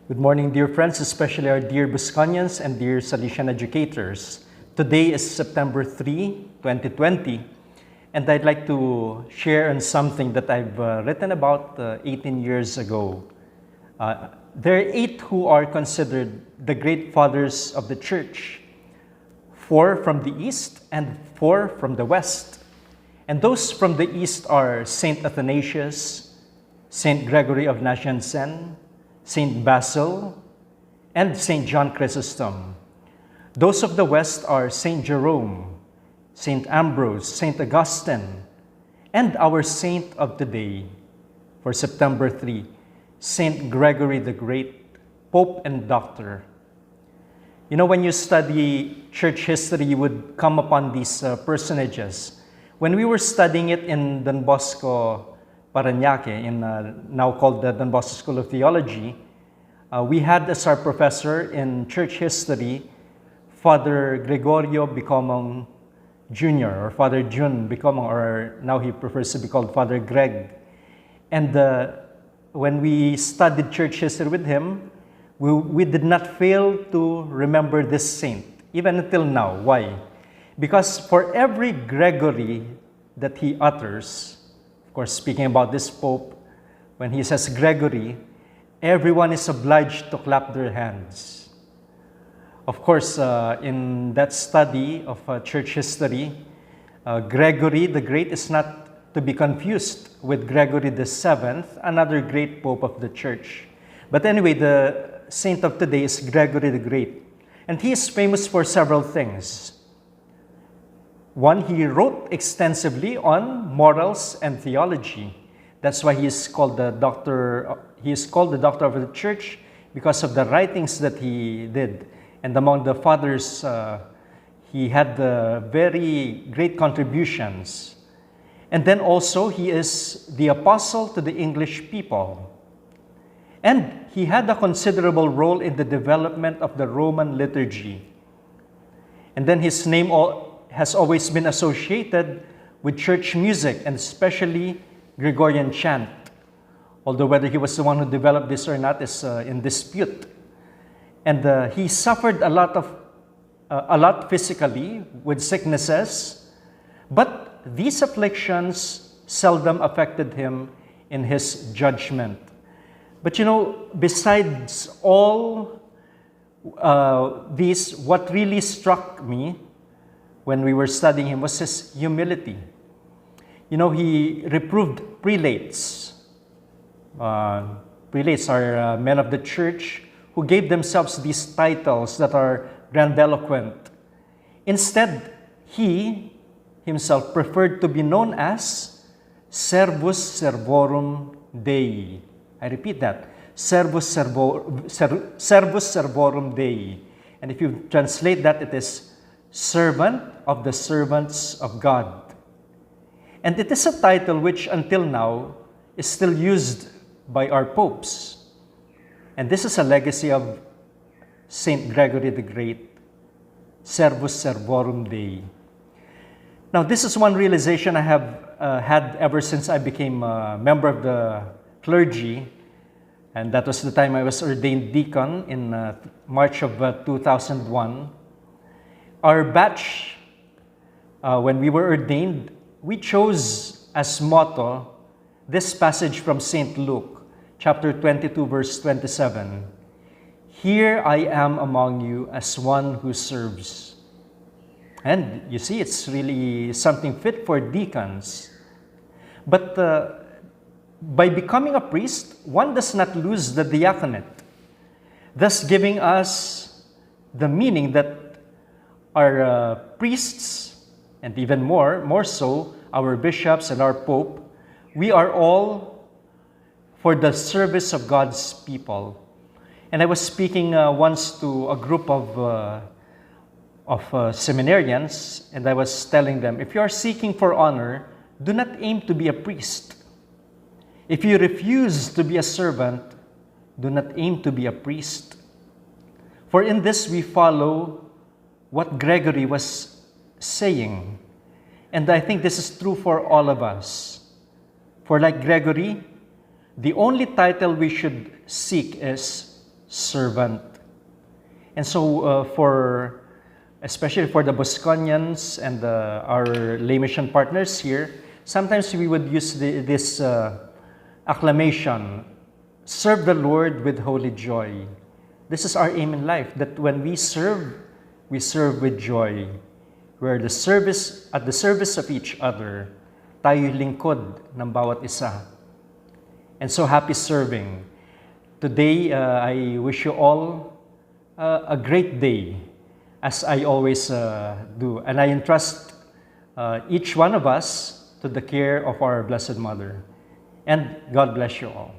Good morning, dear friends, especially our dear Busconians and dear Salesian educators. Today is September 3, 2020, and I'd like to share on something that I've written about 18 years ago. There are 8 who are considered the great fathers of the church, 4 from the east and 4 from the west. And those from the east are Saint Athanasius, Saint Gregory of Nazianzen, Saint Basil, and Saint John Chrysostom. Those of the west are Saint Jerome, Saint Ambrose, Saint Augustine, and our saint of today for September 3, Saint Gregory the Great, Pope and Doctor. You know, when you study church history, you would come upon these personages. When we were studying it in Don Bosco, Parañaque, in now called the Don Bosco School of Theology, we had as our professor in church history, Father Gregorio Bicomong Jr. or Father Jun Bicomong, or now he prefers to be called Father Greg. And when we studied church history with him, we did not fail to remember this saint, even until now. Why? Because for every Gregory that he utters, of course, speaking about this Pope, when he says Gregory, everyone is obliged to clap their hands. Of course, in that study of church history, Gregory the Great is not to be confused with Gregory the Seventh, another great Pope of the church. But anyway, the saint of today is Gregory the Great. And he is famous for several things. One, he wrote extensively on morals and theology. That's why he is called the doctor. He is called the doctor of the church because of the writings that he did. And among the fathers, he had very great contributions. And then also, he is the apostle to the English people. And he had a considerable role in the development of the Roman liturgy. And then his name has always been associated with church music, and especially Gregorian chant. Although whether he was the one who developed this or not is in dispute. And he suffered a lot physically with sicknesses, but these afflictions seldom affected him in his judgment. But you know, besides all these, what really struck me when we were studying him was his humility. You know, he reproved prelates. Prelates are men of the church who gave themselves these titles that are grandiloquent. Instead, he himself preferred to be known as Servus Servorum Dei. I repeat that, Servus Servorum Dei. And if you translate that, it is servant of the servants of God. And it is a title which until now is still used by our popes. And this is a legacy of Saint Gregory the Great, Servus Servorum Dei. Now, this is one realization I have had ever since I became a member of the clergy, and that was the time I was ordained deacon in March of 2001. Our batch, when we were ordained, we chose as motto this passage from St. Luke, chapter 22, verse 27. Here I am among you as one who serves. And you see, it's really something fit for deacons. But by becoming a priest, one does not lose the diaconate, thus giving us the meaning that our priests, and even more so, our bishops and our pope, we are all for the service of God's people. And I was speaking once to a group of seminarians, and I was telling them, if you are seeking for honor, do not aim to be a priest. If you refuse to be a servant, do not aim to be a priest. For in this we follow what Gregory was saying. And I think this is true for all of us. For like Gregory, the only title we should seek is servant. And so especially for the Bosconians and our lay mission partners here, sometimes we would use this acclamation, serve the Lord with holy joy. This is our aim in life, that when we serve with joy. We're at the service of each other. Tayo'y lingkod ng bawat isa. And so happy serving. Today, I wish you all a great day, as I always do. And I entrust each one of us to the care of our Blessed Mother. And God bless you all.